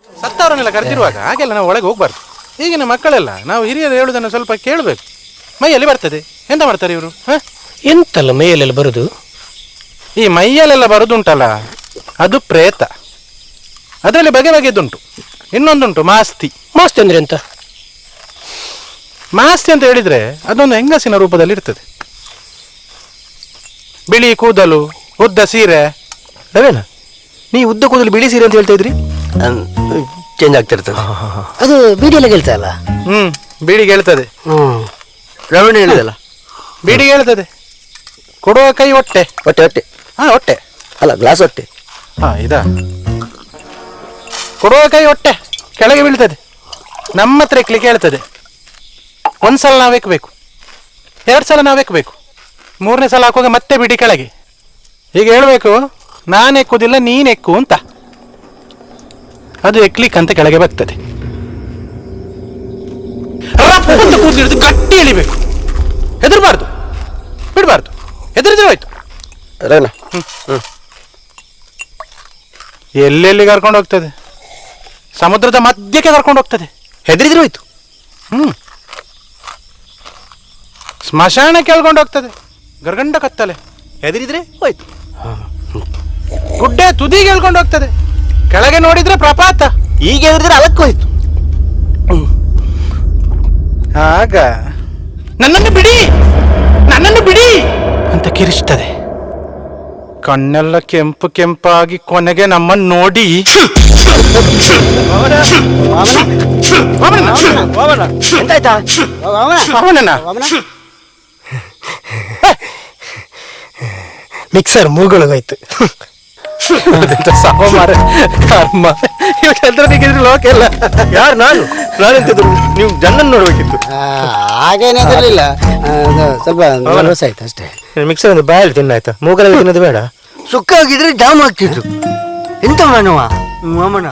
ಸತ್ತವರನ್ನೆಲ್ಲ ಕರೆದಿರುವಾಗ ಹಾಗೆಲ್ಲ ನಾವು ಒಳಗೆ ಹೋಗ್ಬಾರ್ದು. ಈಗಿನ ಮಕ್ಕಳೆಲ್ಲ ನಾವು ಹಿರಿಯರು ಹೇಳುವುದನ್ನು ಸ್ವಲ್ಪ ಕೇಳಬೇಕು. ಮೈಯಲ್ಲಿ ಬರ್ತದೆ, ಎಂತ ಮಾಡ್ತಾರೆ ಇವರು? ಎಂತಲ್ಲ ಮೈಯಲ್ಲೆಲ್ಲ ಬರುದು? ಈ ಮೈಯಲ್ಲೆಲ್ಲ ಬರುದುಂಟಲ್ಲ, ಅದು ಪ್ರೇತ. ಅದರಲ್ಲಿ ಬಗೆ ಬಗೆದುಂಟು. ಇನ್ನೊಂದುಂಟು ಮಾಸ್ತಿ. ಮಾಸ್ತಿ ಅಂದ್ರೆ ಎಂತ? ಮಾಸ್ತಿ ಅಂತ ಹೇಳಿದ್ರೆ ಅದೊಂದು ಹೆಂಗಸಿನ ರೂಪದಲ್ಲಿ ಇರ್ತದೆ. ಬಿಳಿ ಕೂದಲು, ಉದ್ದ ಸೀರೆ. ರವೇನ, ನೀ ಉದ್ದ ಕೂದಲು ಬಿಳಿ ಸೀರೆ ಅಂತ ಹೇಳ್ತಾ ಇದ್ರಿ? ಚೇಂಜ್ ಆಗ್ತಿರ್ತದೆ. ಅದು ಬೀಡಿಯೆಲ್ಲ ಕೇಳ್ತಾ ಅಲ್ಲ? ಬೀಡಿಗೆ ಹೇಳ್ತದೆ. ರವೀಣ ಹೇಳಿದಲ್ಲ, ಬೀಡಿಗೆ ಹೇಳ್ತದೆ. ಕೊಡುವ ಕೈ ಹೊಟ್ಟೆ. ಹೊಟ್ಟೆ ಹೊಟ್ಟೆ. ಹಾ, ಹೊಟ್ಟೆ ಅಲ್ಲ, ಗ್ಲಾಸ್ ಹೊಟ್ಟೆ. ಹಾ, ಇದಾ? ಕೊಡುವ ಕೈ ಹೊಟ್ಟೆ ಕೆಳಗೆ ಬೀಳ್ತದೆ. ನಮ್ಮ ಹತ್ರ ಎಕ್ಲಿಕ್ಕೆ ಹೇಳ್ತದೆ. ಒಂದ್ಸಲ ನಾವು ಎಕ್ಕಬೇಕು, 2 ಸಲ ನಾವು ಎಕ್ಕಬೇಕು, 3ನೇ ಸಲ ಹಾಕುವಾಗ ಮತ್ತೆ ಬಿಡಿ ಕೆಳಗೆ. ಈಗ ಹೇಳ್ಬೇಕು, ನಾನು ಎಕ್ಕುವುದಿಲ್ಲ ನೀನು ಎಕ್ಕು ಅಂತ. ಅದು ಎಕ್ಲಿಕ್ಕಂತ ಕೆಳಗೆ ಬರ್ತದೆ. ಕೂದಲಿಡಿದು ಗಟ್ಟಿ ಎಳಿಬೇಕು. ಹೆದರ್ಬಾರ್ದು, ಬಿಡಬಾರ್ದು. ಹೆದರಿದ್ರೆ ಹೋಯ್ತು. ರವೇನ, ಎಲ್ಲೆಲ್ಲಿ ಕರ್ಕೊಂಡು ಹೋಗ್ತದೆ? ಸಮುದ್ರದ ಮಧ್ಯಕ್ಕೆ ಕರ್ಕೊಂಡು ಹೋಗ್ತದೆ. ಹೆದರಿದ್ರೆ ಹೋಯ್ತು. ಸ್ಮಶಾನ ಕೇಳ್ಕೊಂಡು ಹೋಗ್ತದೆ. ಗರ್ಗಂಡ ಕತ್ತಲೆ. ಹೆದರಿದ್ರೆ ಹೋಯ್ತು. ಗುಡ್ಡೆ ತುದಿಗೆ ಹೇಳ್ಕೊಂಡು ಹೋಗ್ತದೆ. ಕೆಳಗೆ ನೋಡಿದ್ರೆ ಪ್ರಪಾತ. ಈಗ ಹೆದರಿದ್ರೆ ಅದಕ್ಕೆ ಹೋಯ್ತು. ಆಗ ನನ್ನನ್ನು ಬಿಡಿ, ನನ್ನನ್ನು ಬಿಡಿ ಅಂತ ಕಿರಿಸ್ತದೆ. ಕಣ್ಣೆಲ್ಲ ಕೆಂಪು ಕೆಂಪಾಗಿ ಕೊನೆಗೆ ನಮ್ಮನ್ನು ನೋಡಿ ಎಂತಾಯ್ತಾ? ಮಿಕ್ಸರ್ ಮೂಗೊಳಗೋಯ್ತು. ಲೋಕ ಎಲ್ಲ. ಯಾರು? ನಾನೆಂತಿದ್ರು? ನೀವು ಜನನ್ನು ನೋಡ್ಬೇಕಿತ್ತು. ಹಾಗೇನಿರಲಿಲ್ಲ, ಸ್ವಲ್ಪ ನರ್ವಸ್ ಆಯ್ತು ಅಷ್ಟೇ. ಮಿಕ್ಸರ್ ಒಂದು ಬಾಯಲ್ಲಿ ತಿನ್ನಾಯ್ತಾ? ಮೂಗಲಲ್ಲಿ ತಿನ್ನೋದು ಬೇಡ. ಸುಕ್ಕ ಆಗಿದ್ರೆ ಜಾಮ್ ಆಗ್ತಿತ್ತು. ಎಂತ ಮಾನವ ಮಾಮನ